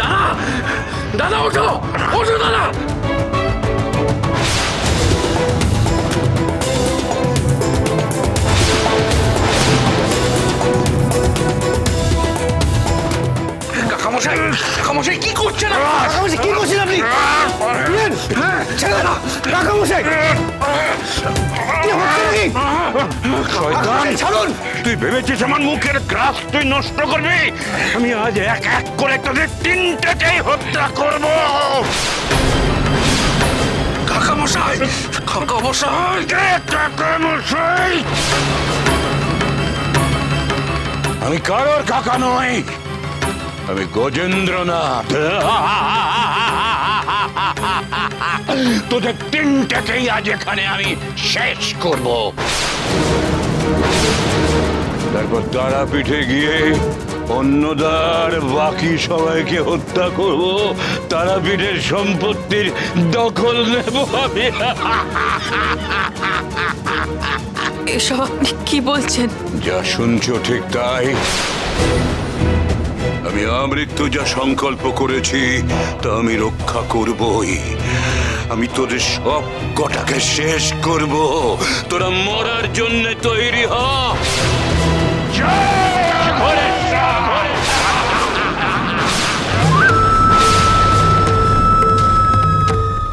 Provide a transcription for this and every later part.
দাদা, দাদা ওঠো, ওঠো দাদা। কাকামশাই, কাকামশাই কি করছেন? কাকামশাই কি করছেন আপনি? ছেড়ে দেন কাকামশাই। কি হচ্ছে নাকি? শয়তান, ছাড়ুন। তুই ভেবেছিস আমার মুখের গ্রাস তুই নষ্ট করবি? আমি আজ এক এক করে তোদের তিনটাকেই হত্যা করব। কাকামশাই, কাকামশাই, কাকামশাই, আমি কারোর কাকা নই, আমি গজেন্দ্রনাথ। তোদের তিনটাকেই আজ এখানে আমি শেষ করব। তারপর তারাপীঠে গিয়ে অন্নদার বাকি সবাইকে হত্যা করব, তারাপীঠের সম্পত্তির দখল নেব আমি। এসব আপনি কি বলছেন? যা শুনছো ঠিক তাই। আমি আমৃত্যু যা সংকল্প করেছি তা আমি রক্ষা করবই। আমি তোদের সব কটাকে শেষ করব। তোরা মরার জন্য তৈরি হ।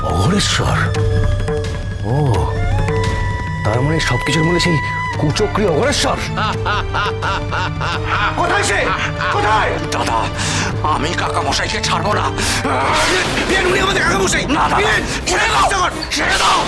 অঘরেশ্বর, ও তার মানে সবকিছুর মূলে সেই কুচক্রী অঘরেশ্বর। কোথায় সে? কোথায়? দাদা, আমি কাকামশাইকে ছাড়বো না। উনি আমাদের কাকামশাই। না দাদা, ছেড়ে দাও, ছেড়ে দাও।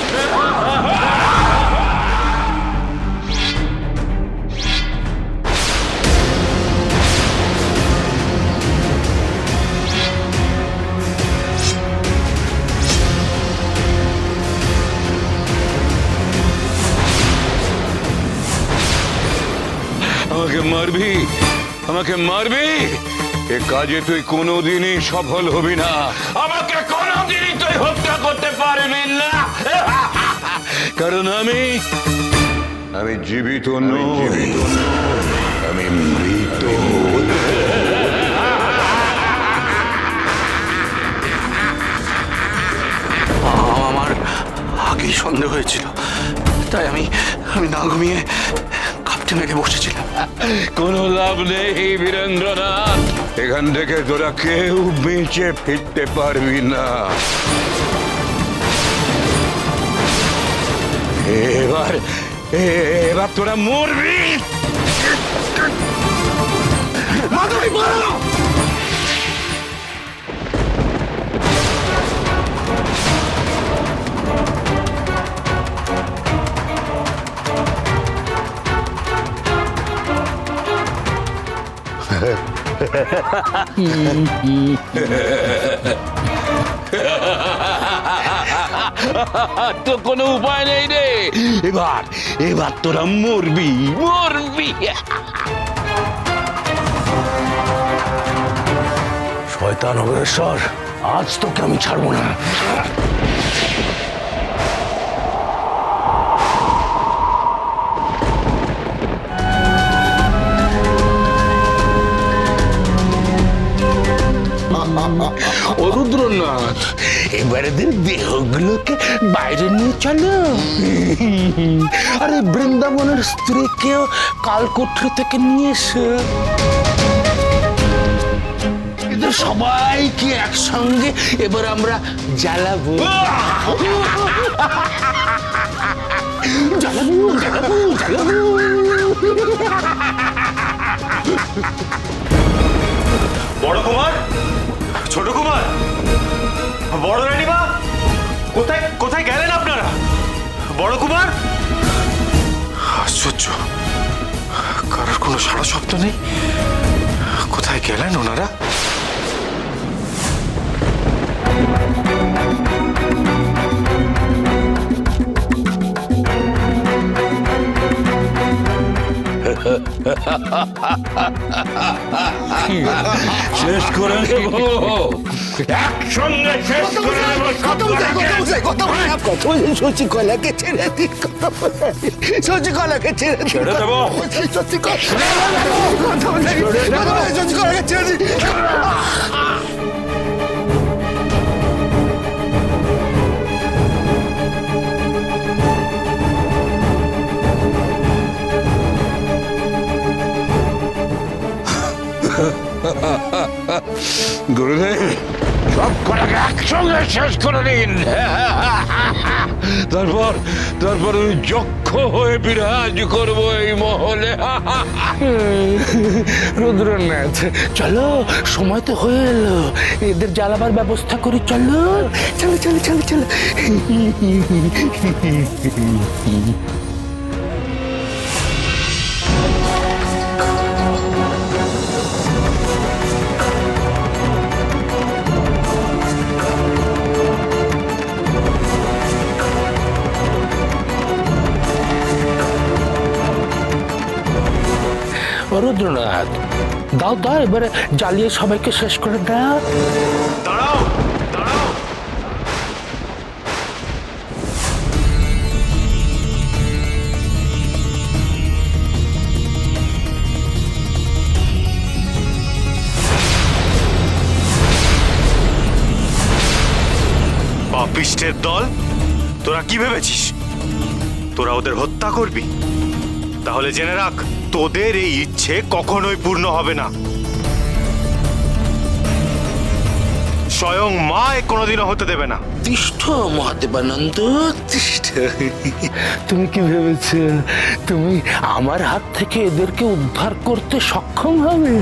আমাকে মারবি? আমাকে মারবি? এ কাজে তুই কোনোদিনই সফল হবি না। আমাকে কোনোদিনই তুই হত্যা করতে পারবি না, কারণ আমি জীবিত নই, আমি মৃত। আমার আগেই সন্দেহ হয়েছিল, তাই আমি না ঘুমিয়ে কাপটি মেরে বসেছিলাম। কোনো লাভ নেই বীরেন্দ্রনাথ, এখান থেকে তোরা কেউ বেঁচে ফিরতে পারবি না। এবার তোরা মরবি। তো কোনো উপায় নেই রে। এবার তোরা মরবি। শয়তান অঘরেশ্বর, আজ তোকে আমি ছাড়বো না। রুদ্রনাথ, এবারে দেহগুলোকে বাইরে নিয়ে চলো। আরে বৃন্দাবনের স্ত্রীকেও কালকোঠরি থেকে নিয়ে এসো। এদের সবাইকে একসঙ্গে এবার আমরা জ্বালাবো। বড় কুমার, ছোট কুমার, বড় রানীমা, কোথায় কোথায় গেলেন আপনারা? বড় কুমার, আশ্চর্য, কারোর কোনো সাড়া শব্দ নেই। কোথায় গেলেন ওনারা? শেষ করে নেব। একসঙ্গে শেষ করে দেবো সবকটাকে। শশীকলাকে ছেড়ে দিন, শশীকলাকে ছেড়ে দিন, ছেড়ে দেবো? শশীকলাকে ছেড়ে দিন। গুরুদেব, সব কটাকে একসঙ্গে শেষ করে দিন। তারপর তারপর আমি যক্ষ হয়ে বিরাজ করবো এই মহলে। রুদ্রনাথ, চলো, সময় তো হয়ে এলো, এদের জ্বালাবার ব্যবস্থা করি। চলো চলো চলো চলো চলো। রুদ্রনাথ, দাও দাও, এবারে জ্বালিয়ে সবাইকে শেষ করে দাও। দাঁড়াও দাঁড়াও, পাপিষ্টের দল, তোরা কি ভেবেছিস তোরা ওদের হত্যা করবি? তাহলে জেনে রাখ, তোদের এই ইচ্ছে কখনোই পূর্ণ হবে না। স্বয়ং মা এ কোনোদিনও হতে দেবে না। তিষ্ঠ মহাদেবানন্দ, তিষ্ঠ। তুমি কি ভেবেছ তুমি আমার হাত থেকে এদেরকে উদ্ধার করতে সক্ষম হবে?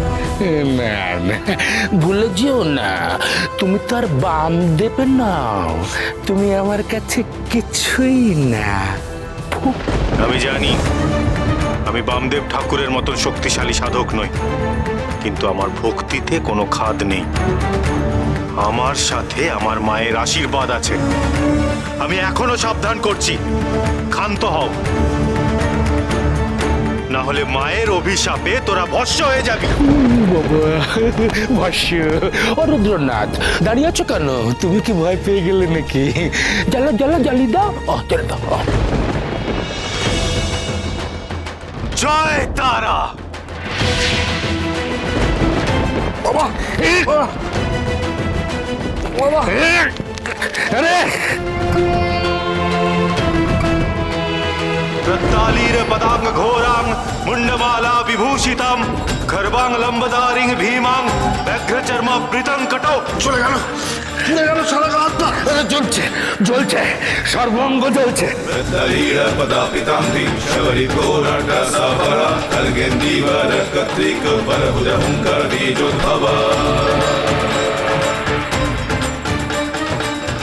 না না, ভুলে যেও না, তুমি তার বাম দেবে নাও, তুমি আমার কাছে কিছুই না। আমি জানি আমি বামদেব ঠাকুরের মতন শক্তিশালী সাধক নই, কিন্তু আমার ভক্তিতে কোনো খাদ নেই। আমার সাথে আমার মায়ের আশীর্বাদ আছে। আমি এখনো সাবধান করছি, ক্ষান্ত হও, না হলে মায়ের অভিশাপে তোরা ভস্ম হয়ে যাবি। বাবা, ভাষ্য। রুদ্রনাথ, দাঁড়িয়ে আছো কেন? তুমি কি ভয় পেয়ে গেলে নাকি? জ্বালা জ্বালা জ্বালি দাও। জ্বালা দাও। জয় তারা। বাবা, বাবা, আরে रत्तालीर पदांग घोरांग मुंडमाला विभूषितम खरबांग लंबदारिंग भीमांग व्याघ्र चर्म प्रीतम कटो। চলে গেল, চলে গেল, সারা আত্মা জ্বলছে, জ্বলছে, সর্বঙ্গ জ্বলছে। पदापिताम्बी शबरिघोरट सबरा खड्गेन्दीवर कत्रिक बलभुजहुङ्कर बीजोद्भवा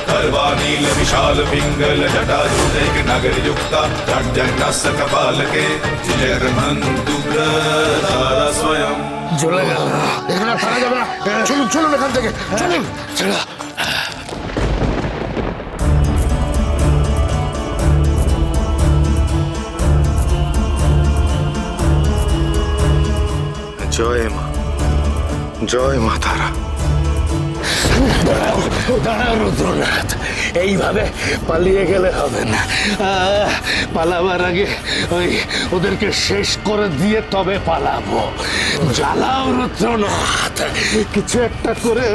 कर्वानील विशाल पिंगल जटाजुदैक नगरयुक्ता रड्जन्नस्य कपालके जगन्मन्तुग्र तारा स्वयं। জ্বলে গেল, এখানে আর থাকা যাবে না। চলুন চলুন এখান থেকে, চলুন। চলো। জয় মা তারা। দাঁড়াও রুদ্রনাথ, এইভাবে পালিয়ে গেলে হবে না। পালাবার আগে ওদেরকে শেষ করে দিয়ে তবে পালাবো। জ্বালাও রুদ্রনাথ, কিছু একটা করে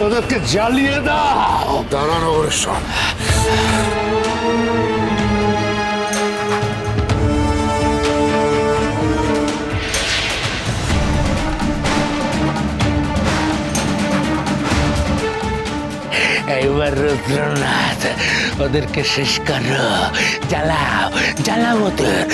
ওদেরকে জ্বালিয়ে দাও। দাঁড়ানো সব। এইবার রুদ্রনাথ, ওদেরকে শেষ করো। জ্বালাও জ্বালাও ওদের।